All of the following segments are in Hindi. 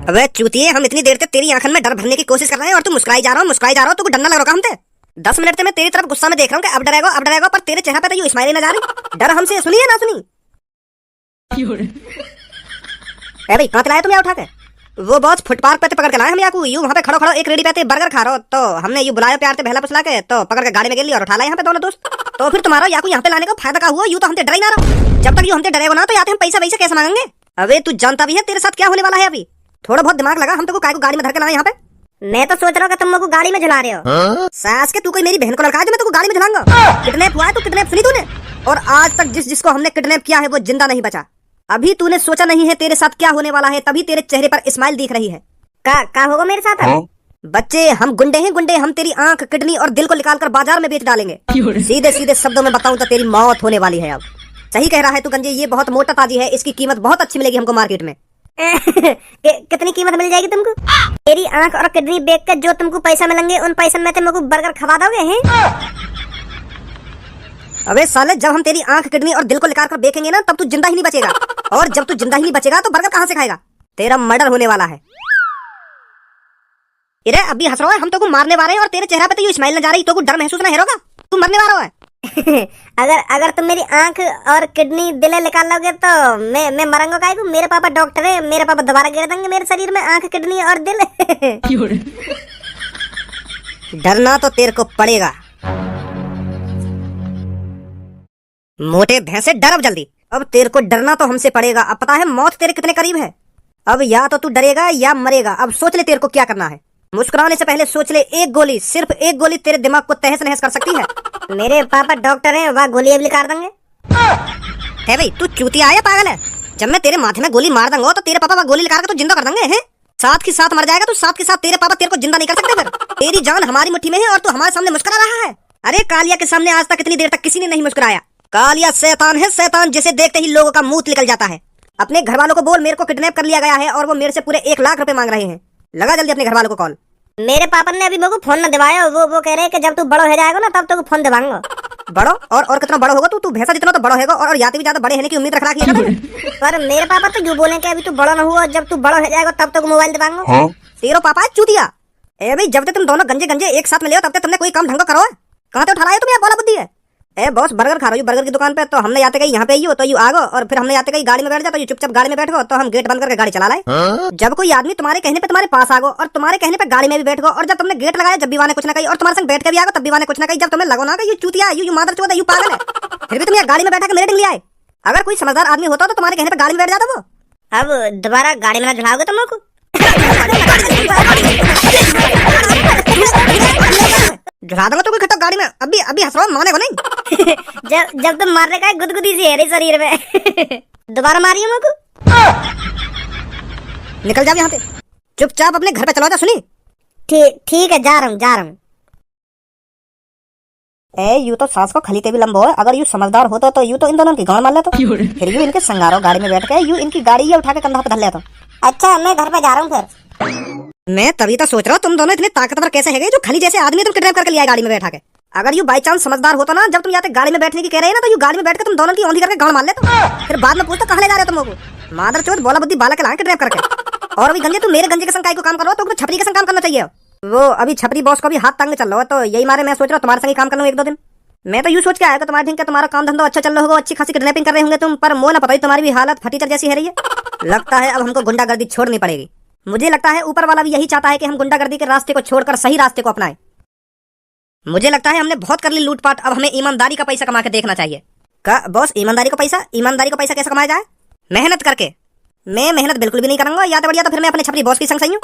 अबे चूतिए, हम इतनी देर से तेरी आंखन में डर भरने की कोशिश कर रहे हैं और तू मुस्कुराई जा रहा हो। तुमको डर ना लग रहा हमसे? 10 मिनट से मैं तेरी तरफ गुस्सा में देख रहा हूँ कि अब डरेगा, पर तेरे चेहरे पे तो ये स्माइल ही नजर आ रही। डर हमसे सुनी है ना सुनी? अरे भाई कहाँ लाए तुम यहाँ उठा के? वो बॉस फुटपाथ पे पकड़ के लाए हम यहाँ को। यूं वहाँ पे खड़ो एक रेडी पे बर्गर खा रहे हो, तो हमने यूं बुलाया प्यार से बहला फुसला के, तो पकड़ के गाड़ी में गेली और उठा लाए यहाँ पे दोनों दोस्त। तो फिर तुम्हारा याकू यहाँ पे लाने का फायदा का हुआ? यूं तो हमसे डर ही ना रहो। जब तक यू हमसे डरेगा ना तो याते हम पैसा वैसे कैसे मांगेंगे? अबे तू जानता भी है तेरे साथ क्या होने वाला है अभी? थोड़ा बहुत दिमाग लगा। हम तो काय को गाड़ी में धर के लाए यहाँ पे। मैं तो सोच रहा हूँ कि तुम लोग गाड़ी में झुला रहे हो। सास के तू कोई मेरी बहन को लड़का है जो मैं तुमको गाड़ी में झुलाऊंगा? किडनैप हुआ है तू? किडनैप सुनी तूने? और आज तक जिसको हमने किडनैप किया है वो जिंदा नहीं बचा। अभी तूने सोचा नहीं है तेरे साथ क्या होने वाला है, तभी तेरे चेहरे पर स्माइल दिख रही है। क्या होगा मेरे साथ? बच्चे हम गुंडे हैं गुंडे। हम तेरी आंख, किडनी और दिल को निकाल कर बाजार में बेच डालेंगे। सीधे सीधे शब्दों में बताऊं तो तेरी मौत होने वाली है अब। सही कह रहा है तू गंजे, ये बहुत मोटा ताजी है, इसकी कीमत बहुत अच्छी मिलेगी हमको मार्केट में। कितनी कीमत मिल जाएगी तुमको? तेरी आंख और किडनी बेच कर जो तुमको पैसा मिलेंगे उन पैसे में तुमको बर्गर खवा दोगे हैं? अबे साले, जब हम तेरी आंख, किडनी और दिल को निकाल कर बेचेंगे ना तब तू जिंदा ही नहीं बचेगा। और जब तू जिंदा ही नहीं बचेगा तो बर्गर कहाँ से खाएगा? तेरा मर्डर होने वाला है। इरे अभी हंस रहा है, हम तो को मारने वाले हैं और तेरे चेहरे पे तो ये स्माइल न जा रही, तो को डर महसूस ना होगा? तू मरने वाला है। अगर तुम मेरी आंख और किडनी दिल निकाल लोगे तो मैं मरूंगा काहे को? मेरे पापा डॉक्टर है, मेरे पापा दोबारा गिर देंगे मेरे शरीर में आंख, किडनी और दिल। डरना तो तेरे को पड़ेगा मोटे भैंसे, डर अब जल्दी। अब तेरे को डरना तो हमसे पड़ेगा। अब पता है मौत तेरे कितने करीब है। अब या तो तू डरेगा या मरेगा। अब सोच ले तेरे को क्या करना है। मुस्कुराने से पहले सोच ले, एक गोली, सिर्फ एक गोली तेरे दिमाग को तहस नहस कर सकती है। मेरे पापा डॉक्टर हैं, वह गोली अब निकाल देंगे। है भाई तू चूतिया आया पागल है? जब मैं तेरे माथे में गोली मार दूंगा तो तेरे पापा वह गोली निकाल कर तो जिंदा कर देंगे हैं? साथ के साथ मर जाएगा तो साथ के साथ तेरे पापा तेरे को जिंदा नहीं कर सकते। फिर तेरी जान हमारी मुट्ठी में है और तू हमारे सामने मुस्कुरा रहा है। अरे कालिया के सामने आज तक इतनी देर तक किसी ने नहीं मुस्कुराया। कालिया शैतान है, शैतान जिसे देखते ही लोगों का मुंह निकल जाता है। अपने घर वालों को बोल मेरे को किडनैप कर लिया गया है और वो मेरे से पूरे 1 लाख रुपए मांग रहे हैं। लगा जल्दी अपने घर वालों को कॉल। मेरे पापा ने अभी मेरे को फोन न दिवाया। वो कह रहे हैं कि जब तू बड़ा हो जाएगा ना तब तो फोन दिवाऊंगा। बड़ो और कितना बड़ा होगा तू भैंसा जितना तो बड़ा होगा और याते भी ज्यादा बड़े होने की उम्मीद रख रखी है। पर मेरे पापा तो यूं बोले कि अभी तू बड़ा न हुआ, जब तू बड़ा हो जाएगा तब तक मोबाइल दिवाऊंगा। तेरा पापा है चूतिया। ए भाई जब तक तुम दोनों गंजे गंजे एक साथ मिले हो तब तक तुमने कोई काम ढंग करो। कहाँ से उठा रहा है तुम? बोला बुद्धि है। ए बॉस बर्गर खा रही हूँ बर्गर की दुकान पे, तो हमने जाते गई यहाँ पे आई हो तो यू आगो, और फिर हमने जाते गई गाड़ी में बैठ जाओ तो चुपचाप गाड़ी में बैठो, तो हम गेट बंद करके गाड़ी चला लाए। जब कोई आदमी तुम्हारे कहने पे तुम्हारे पास आगो और तुम्हारे कहने पे गाड़ी में भी बैठ गो, और जब तुमने गेट लगाया जब भी वाने कुछ ना कही, और तुम्हारे संग बैठ के भी आगो तब भी वाने कुछ ना कही, जब तुम्हें लगो ना कि यू चूतिया, यू मादर चौदह, यू पागल है, फिर भी तुम यहाँ गाड़ी में बैठा के मेरे लिए आए। अगर कोई समझदार आदमी होता तो तुम्हारे कहने पे गाड़ी में बैठ जाता वो। अब दोबारा गाड़ी में ना झुलाओगे तुम लोग को? झुला दूंगा तो कोई खट्टा गाड़ी में। अभी हंस रहा हूँ, माने को नहीं। जब तुम मारने का गुदगुदी सी है शरीर में। दोबारा मारिए मेरे को। निकल जाओ यहाँ से, चुपचाप अपने घर पे चलो जा। सुनी? ठीक है, जा रहा हूँ। ए यू तो सास को खलीते भी लंबो है। अगर यू समझदार होता तो यू तो इन दोनों की गांड मार लेता, फिर यू इनके संगारो गाड़ी में बैठ के यू इनकी गाड़ी ये उठा के कंधा पे धर लेता। अच्छा मैं घर पे जा रहा हूँ फिर। मैं तभी तो सोच रहा हूँ तुम दोनों इतने ताकतवर कैसे है जो खली जैसे आदमी तुम किडनैप करके लिया गाड़ी में बैठा के। अगर यू बाई चांस समझदार होता ना, जब तुम यहाँ गाड़ी में बैठने की कह रहे हैं ना, तो यू गाड़ी में बैठ के तुम दोनों की औंधी करके गांड मार लेता, फिर बाद में पूछता कहाँ ले जा रहे हो तुम लोग। मादर चोद बोला बुद्धि बाला के लाए किडनैप करके। और अभी गंजे तू मेरे गंजे के संग को काम करो तो छपरी के संग काम करना चाहिए। वो अभी छपरी बॉस को भी हाथ टांग चल रहा है, तो यही मारे मैं सोच रहा हूँ तुम्हारे संग काम करना 1-2 दिन। मैं तो यूँ सोच के आया तुम्हारे दिन तुम्हारा काम धंधा अच्छा चल रहा होगा, अच्छी खासी किडनैपिंग कर रहे होंगे तुम, पर मोह ना पता ही तुम्हारी भी हालत फटीचर जैसी है रही है। लगता है अब हमको गुंडागर्दी छोड़नी पड़ेगी। मुझे लगता है ऊपर वाला भी यही चाहता है कि हम गुंडागर्दी के रास्ते को छोड़कर सही रास्ते को अपनाएं। मुझे लगता है हमने बहुत कर ली लूटपाट, अब हमें ईमानदारी का पैसा कमा के देखना चाहिए। का बॉस ईमानदारी का पैसा कैसे कमाया जाए? मेहनत करके। मैं मेहनत बिल्कुल भी नहीं करूंगा, या तो बढ़िया तो फिर मैं अपने छपरी बॉस की संग सही हूँ।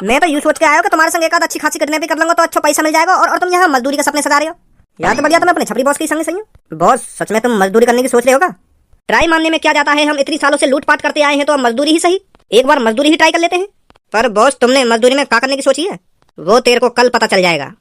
मैं तो यूँ सोच के आया हूँ कि तुम्हारे संग एक आध अच्छी खासी किडनैपिंग कर लूंगा तो अच्छा पैसा मिल जाएगा, और तुम यहाँ मजदूरी के सपने सजा रहे हो। या तो बढ़िया तो मैं अपने छपरी बॉस की संग सही हूँ। बॉस सच में तुम मजदूरी करने की सोच रहे होगा? ट्राई मानने में क्या जाता है, हम इतनी सालों से लूटपाट करते आए हैं तो अब मजदूरी ही सही, एक बार मजदूरी ही ट्राई कर लेते हैं। पर बॉस तुमने मजदूरी में क्या करने की सोची है वो तेरे को कल पता चल जाएगा।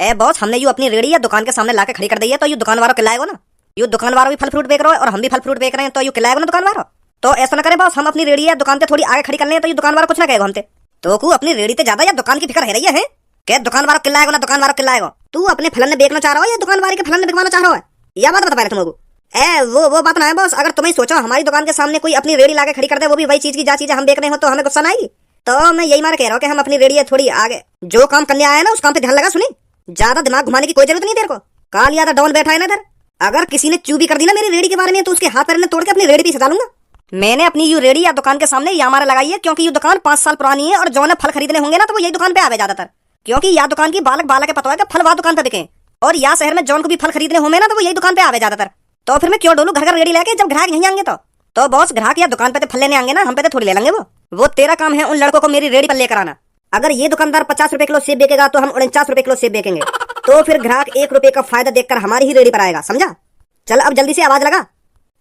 ए बॉस हमने यू अपनी रेड़ी या दुकान के सामने लाके खड़ी कर दी है, तो यू दुकान वालों खिलाएगा ना? यू दुकान वालों भी फल फ्रूट बेच रहे हो और हम भी फल फ्रूट बेच रहे हैं, तो यू खिलाएगा ना दुकान वालों? तो ऐसा ना करे बॉस, हम अपनी रेड़ी या दुकान पे थोड़ी आगे खड़ी कर लें तो यू दुकान वाला कुछ ना कहेगा हमसे। तो को अपनी रेड़ी पे ज्यादा या दुकान की फिक्र है रही है क्या? दुकान वालों खिलाएगा ना दुकान वालों खिलाएगा? तू अपने फलन ने बेचना चाह रहा हो या दुकान वाले के फलन ने बिकवाना चाह रहा है? यह बात बता पा रहे तुम लोग। वो बात ना है बॉस। अगर तुम्हें सोचो हमारी दुकान के सामने कोई अपनी रेडी लाके खड़ी कर दे, वो भी वही चीज की जा चीजें हम बेच रहे हो, तो हमें गुस्सा ना आएगी? तो मैं यही मार कह रहा हूँ कि हम अपनी रेडी थोड़ी आगे जो काम करने आया है ना उस काम पे ध्यान लगा। सुनी, ज्यादा दिमाग घुमाने की कोई जरूरत नहीं तेरे को। कालिया था डॉन बैठा है ना इधर, अगर किसी ने चू भी कर दी ना मेरी रेडी के बारे में तो उसके हाथ पैर ने तोड़ के अपनी रेडी पीछे डालूंगा। मैंने अपनी यू रेडी या दुकान के सामने या मारा लगाई है क्योंकि ये दुकान 5 साल पुरानी है और जो ने फल खरीदने होंगे ना तो वो यही दुकान पे आवे ज्यादातर, क्योंकि या दुकान की बालक बालक के पता है कि फल वहां दुकान पे बिके, और या शहर में जौन को भी फल खरीदने होंगे ना तो वो यही दुकान पे आवे ज्यादातर। तो फिर मैं क्यों डोलू घर घर रेडी लेके जब ग्राहक नहीं आएंगे तो बॉस ग्राहक या दुकान पे तो फल लेने आएंगे ना, हम पे तो थोड़ी ले लेंगे। वो तेरा काम है उन लड़कों को मेरी रेडी पर लेकर आना। अगर ये दुकानदार 50 रुपए किलो सेब बेचेगा तो हम 49 रुपए किलो सेब बेचेंगे, तो फिर ग्राहक 1 रुपए का फायदा देखकर हमारी ही रेडी पर आएगा, समझा? चल अब जल्दी से आवाज लगा।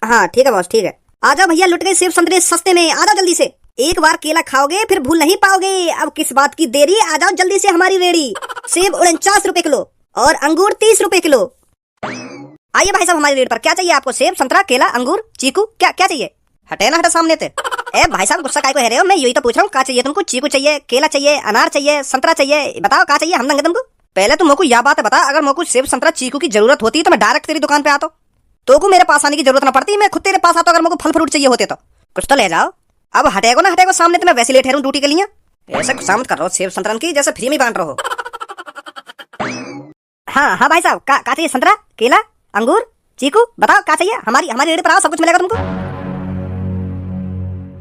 हाँ ठीक है बॉस, ठीक है। आ जाओ भैया, लुट गए सेब संतरे सस्ते में, आ जाओ जल्दी से। एक बार केला खाओगे फिर भूल नहीं पाओगे। अब किस बात की देरी, आ जाओ जल्दी से हमारी रेडी। सेब 49 रुपए किलो और अंगूर 30 रुपए किलो। आइए भाई साहब हमारी रेट पर। क्या चाहिए आपको? सेब, संतरा, केला, अंगूर, चीकू, क्या क्या चाहिए? हटे ना हटे सामने से। ए भाई साहब गुस्सा काहे को है रहे हो? मैं यही तो पूछ रहा हूँ, क्या चाहिए तुमको? चीकू चाहिए, केला चाहिए, अनार चाहिए, संतरा चाहिए, बताओ क्या चाहिए, हम देंगे तुमको। पहले तुम मोको यह बात बता, अगर मोको सेब संतरा चीकू की जरूरत होती तो मैं डायरेक्ट तेरी दुकान पे आता तो को मेरे पास आने की जरूरत ना पड़ती, मैं खुद तेरे पास आता अगर मोको फल फ्रूट चाहिए होते तो। कुछ तो ले जाओ। अब हटेगो ना हटेगो सामने तो मैं वैसे लेट हूँ ड्यूटी के लिए। ऐसे गुस्सा मत कर रहा हो सेब संतरन की, जैसे फ्री में बांट रहा हो। हाँ हाँ भाई साहब, क्या चाहिए? संतरा, केला, अंगूर, चीकू, बताओ क्या चाहिए? हमारी रेडी पर आओ, सब कुछ मिलेगा तुमको।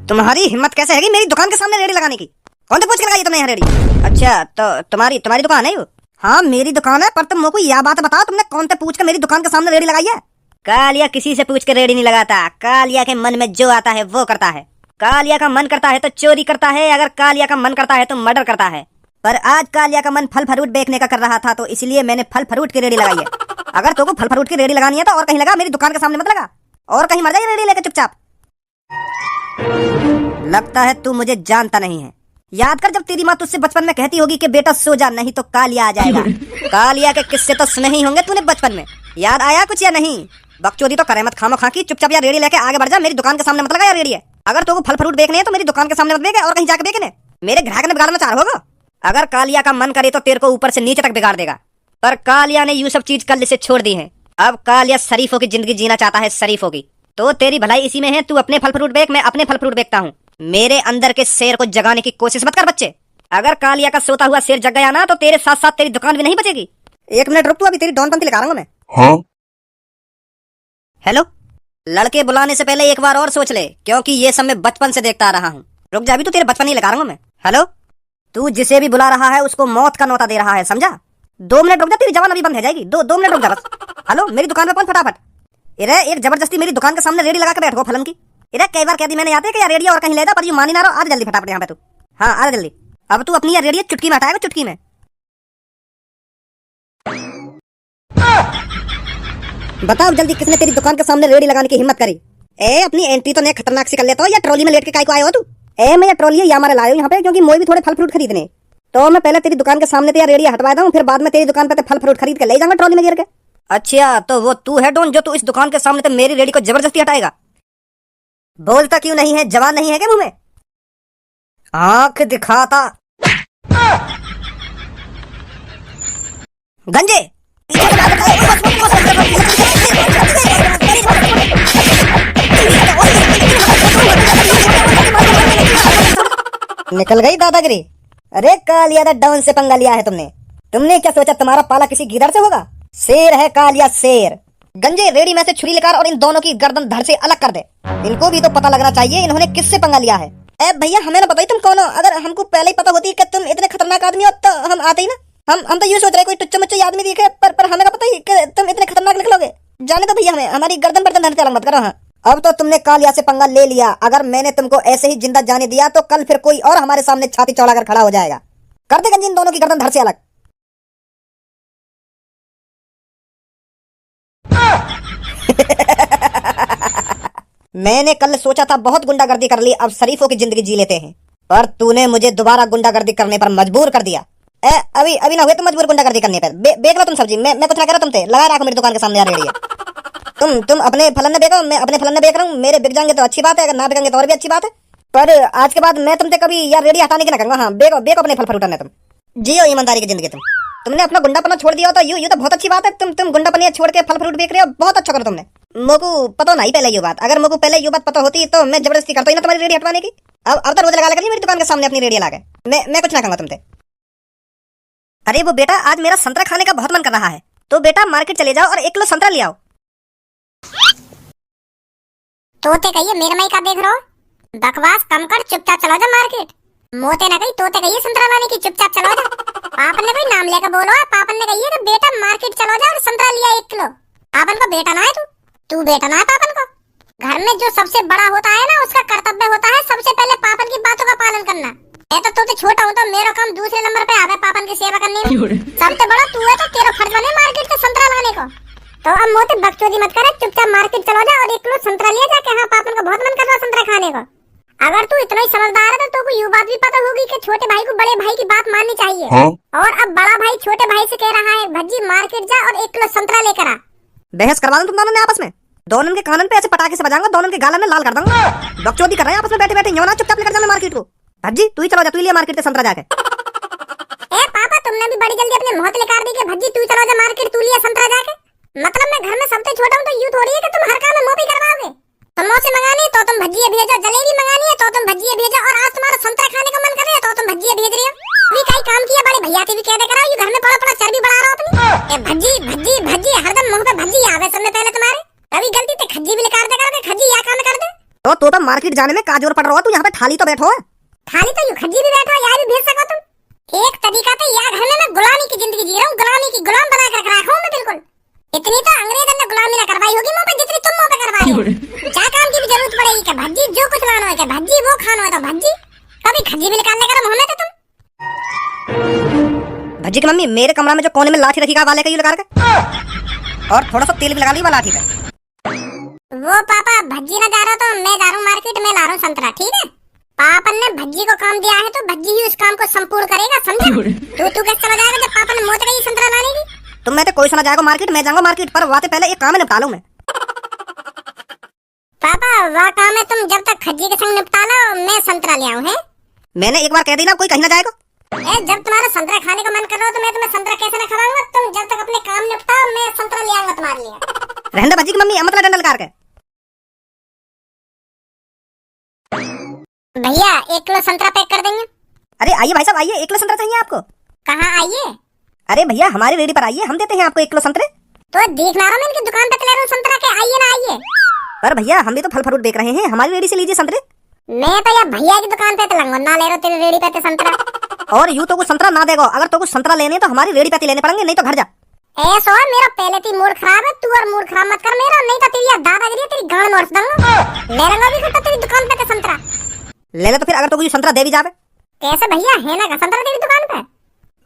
तुम्हारी हिम्मत कैसे है मेरी दुकान के सामने रेडी लगाने की? कौन से पूछ के लगाई तुमने यहाँ रेडी? अच्छा तो तुम्हारी दुकान है वो? हाँ मेरी दुकान है, पर तुम मुझको यह बात बताओ तुमने कौन से पूछ के मेरी दुकान के सामने रेडी लगाई है? कालिया किसी से पूछ के रेडी नहीं लगाता, कालिया के मन में जो आता है वो करता है। कालिया का मन करता है तो चोरी करता है, अगर कालिया का मन करता है तो मर्डर करता है। पर आज कालिया का मन फल फ्रूट बेचने का कर रहा था तो इसलिए मैंने फल फ्रूट की रेडी लगाई है। अगर तुमको फल फ्रूट की रेडी लगानी है तो और कहीं लगा, मेरी दुकान के सामने मत लगा, और कहीं मर जाइए रेडी लेकर चुपचाप। लगता है तू मुझे जानता नहीं है। याद कर जब तेरी माँ तुझसे बचपन में कहती होगी कि बेटा सो जा नहीं तो कालिया आ जाएगा। कालिया के किस्से तो सुने ही होंगे तूने बचपन में, याद आया कुछ या नहीं? बकचोदी तो करे मत खामो खा की, चुपचाप यार रेडी लेके आगे बढ़ जा, मेरी दुकान के सामने मत लगा यार रेडी है। अगर तुमको फल फ्रूट बेचने है तो मेरी दुकान के सामने मत बेचे और कहीं जाके बेचने, मेरे ग्राहक ने बिगाड़ना चाह रहा होगा। अगर कालिया का मन करे तो तेरे को ऊपर से नीचे तक बिगाड़ देगा, पर कालिया ने यूं सब चीज कल से छोड़ दी है। अब कालिया शरीफों की जिंदगी जीना चाहता है, शरीफों की। तो तेरी भलाई इसी में है, तू अपने फल फ्रूट बेच, मैं अपने फल फ्रूट बेचता हूँ। मेरे अंदर के शेर को जगाने की कोशिश मत कर बच्चे। अगर कालिया का सोता हुआ शेर जग गया ना तो तेरे साथ साथ तेरी दुकान भी नहीं बचेगी। 1 मिनट रुक, तू अभी तेरी डॉन पंक्ति लगा रहा हूँ मैं। हाँ? हेलो, लड़के बुलाने से पहले एक बार और सोच ले, क्योंकि ये सब मैं बचपन से देखता आ रहा हूँ। रुक जा, अभी तो तेरे बचपन ही लगा रहा हूँ मैं। हेलो, तू जिसे भी बुला रहा है उसको मौत का नौता दे रहा है, समझा? 2 मिनट रुक जा, तेरी जवान अभी बंद हो जाएगी। 2 मिनट रुक जा बस। हेलो, मेरी दुकान पे पहुंच फटाफट। इरे एक जबरदस्ती मेरी दुकान के सामने रेडी लगा के बैठो फलन की। इरे कई बार कह दी मैंने याद है कि यार रेडी और कहीं ले जा, पर यू मानी ना रहो। आ जल्दी फटाफट यहाँ पे तू। हाँ आ जल्दी। अब तू अपनी यार रेडी चुटकी में हटाएगा, चुटकी में। बताओ जल्दी किसने तेरी दुकान के सामने रेडी लगाने की हिम्मत करी? ए अपनी एंट्री तो नहीं खतरनाक सी कर लेता हो, या ट्रॉली में लेट के काहे को आए हो तू? ए मैं ये ट्रॉली या हमारे लाए हो यहाँ पे क्योंकि मोई भी थोड़े फल फ्रूट खरीदने, तो मैं पहले तेरी दुकान के सामने तो यार रेडी हटवा दूं, फिर बाद में तेरी दुकान पे फल फ्रूट खरीद के ले जाऊंगा ट्रॉली में गिर के। अच्छा तो वो तू है डॉन जो तू इस दुकान के सामने तो मेरी रेडी को जबरदस्ती हटाएगा? बोलता क्यों नहीं है? जवान नहीं है क्या मुंह में? आंख दिखाता गंजे। निकल गई दादागिरी। अरे कालिया डाउन से पंगा लिया है तुमने क्या सोचा तुम्हारा पाला किसी गिदड़ से होगा? शेर है कालिया, शेर। गंजे रेडी में से छुरी निकाल और इन दोनों की गर्दन धड़ से अलग कर दे। इनको भी तो पता लगना चाहिए इन्होंने किससे पंगा लिया है। ए भैया हमें ना बताइए तुम कौन हो? अगर हमको पहले ही पता होती कि तुम इतने खतरनाक आदमी हो तो हम आते ही ना। हम तो ये सोच रहे कोई टुच्चो मुच्चो आदमी दिखे, पर हमें पता ही कि तुम इतने खतरनाक निकलोगे। जाने दो भैया, हमारी गर्दन बर्दन धड़ से अलग मत करो। हाँ अब तो तुमने कालिया से पंगा ले लिया, अगर मैंने तुमको ऐसे ही जिंदा जाने दिया तो कल फिर कोई और हमारे सामने छाती चौड़ा कर खड़ा हो जाएगा। कर दे गंजी इन दोनों की गर्दन धड़ से अलग। मैंने कल सोचा था बहुत गुंडागर्दी कर ली, अब शरीफों की जिंदगी जी लेते हैं, पर तूने मुझे दोबारा गुंडागर्दी करने पर मजबूर कर दिया। अभी ना हुए तुम मजबूर गुंडागर्दी करने पर। बेच लो तुम सब्जी, मैं कुछ ना कह रहा तुमसे। लगा रखो मेरी दुकान के सामने आ रही है। तुम अपने फलन ने बेचो, मैं अपने फलन ने बेच रहा हूँ। मेरे बिक जाएंगे तो अच्छी बात है, अगर ना बिकेंगे तो और भी अच्छी बात है, पर आज के बाद मैं तुमसे कभी यार रेडी हटाने की ना कहूंगा। हाँ बेको अपने फल फ्रूट ने तुम जियो ईमानदारी की जिंदगी। तुमने अपना गुंडापना छोड़ दिया तो यू तो बहुत अच्छी बात है। तुम गुंडापना छोड़ के फल फ्रूट बेच रहे हो, बहुत अच्छा करो तुमने। मोको पता नहीं पहले ये बात, अगर मोको पहले ये बात पता होती तो मैं जबरदस्ती करता ही ना तुम्हारी रेडी हटवाने की। अब तो रोज लगा लगा मेरी दुकान के सामने अपनी रेडी लगा के मैं कुछ ना कहूंगा तुमसे। अरे वो बेटा, आज मेरा संतरा खाने का बहुत मन कर रहा है, तो बेटा मार्केट चले जाओ और 1 किलो संतरा ले आओ। तोते कहिए मेरे मई का देख रहे हो, बकवास कम कर, चुपचाप चलो जा मार्केट। मोते ना कही तोते कहिए संतरा लाने की, चुपचाप चलो जा। पापन ने कोई नाम लेकर बोलो, पापन ने कहिए कि बेटा मार्केट चलो जा और संतरा लिया 1 किलो। पापन को बेटा ना है तू बेटा ना है पापन को। घर में जो सबसे बड़ा होता है ना, उसका कर्तव्य होता है सबसे पहले पापन की बातों का पालन करना। मैं तो तोते छोटा हूँ तो मेरा काम दूसरे नंबर पे आवे पापन की सेवा करने में। सबसे बड़ा तू है तो तेरा फर्ज बने मार्केट से संतरा लाने को। तो अब मोते बकचोदी मत करे, चुपचाप मार्केट चलो जा और 1 किलो संतरा लिया जाके। हाँ, पापन को बहुत मन कर रहा संतरा खाने को। अगर तू इतना ही समझदार है तो तू ये बात भी पता होगी कि छोटे भाई को बड़े भाई की बात माननी चाहिए। हाँ? और अब बड़ा भाई छोटे भाई से कह रहा है भज्जी मार्केट जा और 1 किलो संतरा लेकर आ। बहस करवा दूं तुम दोनों ने आपस में, दोनों के कानन पे ऐसे पटाखे से बजाऊंगा, दोनों के गालन में लाल कर दूंगा। बकचोदी कर रहे हैं आपस में बैठे बैठे, ना चुपचाप लेकर जाना मार्केट को। भज्जी तू ही चलो जा, तू ही लिया मार्केट से संतरा जाके। ए पापा, तुमने भी बड़ी जल्दी अपने मोहत लेकर दी कि भज्जी तू चलो जा मार्केट, तू लिया संतरा जाके। मतलब मैं घर में सबसे छोटा हूँ तो यूं थोड़ी है कि तुम हर काम में मोपी करवाओगे। समोसे मंगानी तो तुम भज्जिए भेजो, जलेबी मंगानी है तो तुम भज्जिए भेजो, और आज तुम्हारा संतरा खाने का मन कर रहा है तो तुम भज्जिए भेज रही हो। अभी कई काम किया बड़े भैया से भी कह दे कराओ, ये घर में पड़ा पड़ा चर्बी बढ़ा रहा हो अपनी। ए भज्जी भज्जी भज्जी, हरदम मुंह पे भज्जी आवे सुनने पहले तुम्हारे। कभी गलती से खज्जी भी निकाल दे करोगे, खज्जी या काम कर दे। तो मार्केट जाने में का जोर पड़ रहा हो, तू यहाँ पे थाली तो बैठो। थाली तो यूं खज्जी भी बैठो, यार भी भेज सको तुम। एक तरीका तो यार घर में मैं गुलामी की जिंदगी जी रहा हूँ, गुलामी की गुलाम बना कर रखा हूँ मैं बिल्कुल। इतनी तो अंग्रेजों ने गुलामी ना करवाई होगी मुंह पे जितनी तुम मुंह पे करवा रहे हो। क्या काम की भी जरूरत पड़ेगी क्या भज्जी, जो कुछ लाना है क्या भज्जी वो खाना है तो भज्जी। कभी खज्जी भी निकालने का मुंह में तो तुम। भज्जी की मम्मी, मेरे कमरा में जो कोने में लाठी रखी वाले का ये लगा के, और थोड़ा सा तेल भी लगा लिया लाठी पे। वो पापा भज्जी ना जा रहा तो मैं जा रहा हूँ मार्केट में, ला रहा हूँ संतरा, ठीक है। पापन ने भज्जी को काम दिया है तो भज्जी ही उस काम को संपूर्ण करेगा, समझा। तू कैसे चला जाएगा जब पापा ने मोते का ये संतरा लाने की। तुम मैं तो कोई सुना जाएगा मार्केट, मैं जाऊंगा मार्केट, पर वहाँ से पहले एक काम निपटा लूं मैं। पापा वह काम है तुम जब तक खज्जी के संग निपटा लो, मैं संतरा ले आऊं है। मैंने एक बार कह दी ना, कोई कहीं ना जाएगा। जब तुम्हारा संतरा खाने का मन कर रहा हो तो मैं तुम्हें संतरा कैसे ना खवाऊंगा। तुम जब तक अपने काम निपटाओ मैं संतरा ले आऊंगा तुम्हारे लिए। रहने भज्जी की मम्मी, मतलब डंडल करके। भैया 1 किलो संतरा पैक कर देंगे। अरे आइए भाई साहब आइए, 1 किलो संतरा चाहिए आपको? कहाँ आइए? अरे भैया हमारी रेडी पर आइए, हम देते हैं आपको 1 किलो संतरे। तो देख ला रहा हूँ मैं इनकी दुकान पे ले रहा हूँ संतरा के, आइए ना आइए। पर भैया हम भी तो फल फ्रूट देख रहे हैं, हमारी रेडी से लीजिए संतरे। मैं तो यार भैया की दुकान पे लंगो ना ले रहा तेरी रेडी पे संतरा। और यूं तो कुछ संतरा ना देगा, अगर तो कुछ संतरा लेने तो हमारी रेडी पे लेने पड़ेंगे, नहीं तो घर जा। ऐसा है मेरा पहले ही मूड खराब है, तू और मूड खराब मत कर मेरा, नहीं तो तेरी दादागिरी तेरी गांड मोड़ दूंगा। ले लूंगा भी खट्टा तेरी दुकान पे संतरा। ले ले तो फिर, अगर तो कुछ संतरा दे भी जावे। कैसे भैया है ना का संतरा तेरी दुकान पे?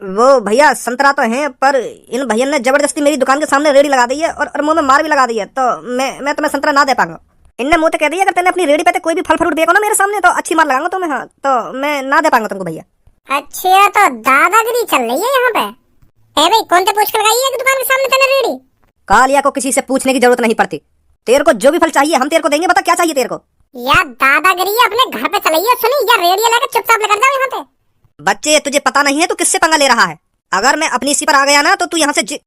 वो भैया संतरा तो है, पर इन भैया ने जबरदस्ती मेरी दुकान के सामने रेडी लगा दी है और मुंह में मार भी लगा दी है, तो मैं तुम्हें संतरा ना दे पाऊंगा। इनने मुंह तो कह दिया अगर तेने अपनी रेडी पे कोई भी फल फ्रूट देखो ना मेरे सामने तो अच्छी मार लगाऊंगा तुम्हें। हाँ तो मैं ना दे पाऊंगा तुमको भैया। अच्छा तो दादागिरी चल रही है यहाँ पे। ए भाई कौन से पूछ कर लगाई है दुकान के सामने तेने रेडी? कालिया को किसी से पूछने की जरूरत नहीं पड़ती, तेरे को जो भी फल चाहिए हम तेरे को देंगे, बता क्या चाहिए तेरे को। यार दादागिरी अपने घर पे चलाइए, सुनी या रेडियो लेकर चुपचाप लेकर जाओ यहाँ पे। बच्चे तुझे पता नहीं है तू किससे पंगा ले रहा है, अगर मैं अपनी इसी पर आ गया ना तो तू यहाँ से निकल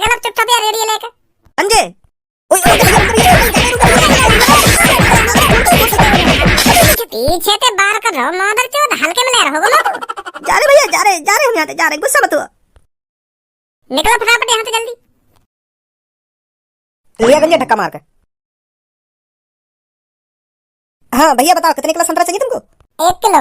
अब चुपचाप यार रेडियो लेकर। अंजे पीछे ते बाहर कर रहो मादर चोद, हल्के में ले रहो ना। जा रहे भैया, जा रहे हम यहाँ से, जा रहे, गुस्सा मत हुआ। निकलो फटाफट यहाँ से जल्दी। लिया गंजे धक्का मार कर। हाँ भैया बताओ कितने किलो संतरा चाहिए तुमको? 1 किलो।